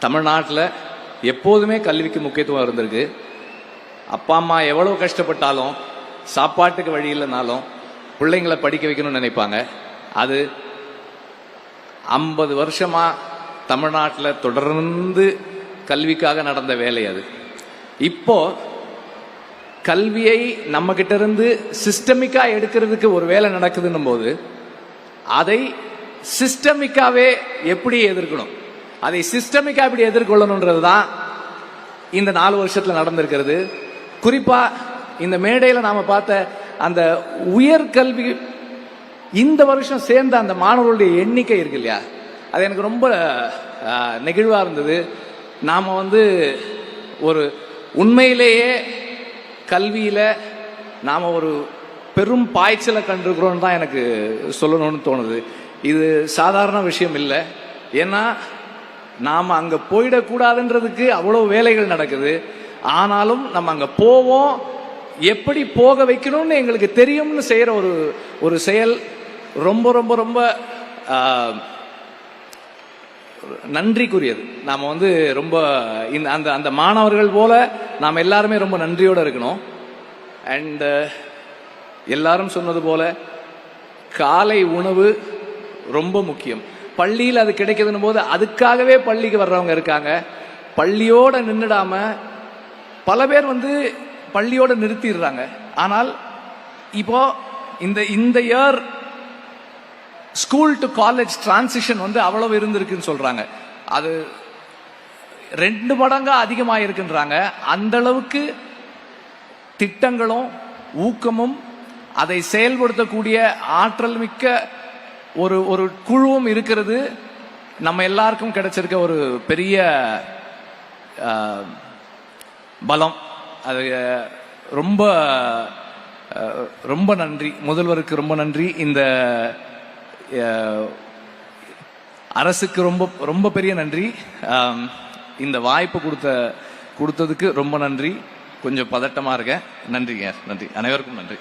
தமிழ்நாட்டில் எப்போதுமே கல்விக்கு முக்கியத்துவம் இருந்திருக்கு. அப்பா அம்மா எவ்வளவு கஷ்டப்பட்டாலும் சாப்பாட்டுக்கு வழி இல்லைனாலும் பிள்ளைங்களை படிக்க வைக்கணும்னு நினைப்பாங்க. அது 50 வருஷமா தமிழ்நாட்டில் தொடர்ந்து கல்விக்காக நடந்த வேலை. அது இப்போ கல்வியை நம்ம கிட்ட இருந்து சிஸ்டமிக்கா எடுக்கிறதுக்கு ஒரு வேலை நடக்குதுன்னும் போது அதை சிஸ்டமிக்காவே எப்படி எதிர்க்கணும், அதை சிஸ்டமிக்கா எப்படி எதிர்கொள்ளணும்ன்றது தான் இந்த 4 வருஷத்துல நடந்திருக்கிறது. குறிப்பா இந்த மேடையில நாம பார்த்த அந்த உயர்கல்வி இந்த வருஷம் சேர்ந்த அந்த மாணவர்களுடைய எண்ணிக்கை இருக்கு இல்லையா, அது எனக்கு ரொம்ப நெகிழ்வா இருந்தது. நாம ஒரு உண்மையிலேயே கல்வியில நாம ஒரு பெரும் பாய்ச்சலை கண்டிருக்கிறோம் தான் எனக்கு சொல்லணும்னு தோணுது. இது சாதாரண விஷயம் இல்லை. ஏன்னா நாம அங்க போயிடக்கூடாதுன்றதுக்கு அவ்வளவு வேலைகள் நடக்குது. ஆனாலும் நம்ம அங்க போவோம், எப்படி போக வைக்கணும்னு எங்களுக்கு தெரியும்னு செய்யற ஒரு செயல் ரொம்ப ரொம்ப ரொம்ப நன்றிக்குரியது. நாம ரொம்ப அந்த அந்த மாணவர்கள் போல நாம் எல்லாருமே ரொம்ப நன்றியோட இருக்கணும். அண்ட் எல்லாரும் சொன்னது போல காலை உணவு ரொம்ப முக்கியம். பள்ளியில் அது கிடைக்குதுன்னு போது அதுக்காகவே பள்ளிக்கு வர்றவங்க இருக்காங்க. பள்ளியோட நின்றுடாம பல பேர் பள்ளியோட நிறுத்திடுறாங்க. ஆனால் இப்போ இந்த year school to college transition அவ்வளவு இருந்திருக்குன்னு சொல்றாங்க. அது 2 மடங்கா அதிகமாக இருக்குன்றாங்க. அந்த அளவுக்கு திட்டங்களும் ஊக்கமும் அதை செயல்படுத்தக்கூடிய ஆற்றல் மிக்க ஒரு குழுவும் இருக்கிறது. நம்ம எல்லாருக்கும் கிடைச்சிருக்க ஒரு பெரிய பலம். அது ரொம்ப ரொம்ப நன்றி. முதல்வருக்கு ரொம்ப நன்றி. இந்த அரசுக்கு ரொம்ப ரொம்ப பெரிய நன்றி. இந்த வாய்ப்பு கொடுத்ததுக்கு ரொம்ப நன்றி. கொஞ்சம் பதட்டமா இருக்கேன். நன்றிங்க. நன்றி. அனைவருக்கும் நன்றி.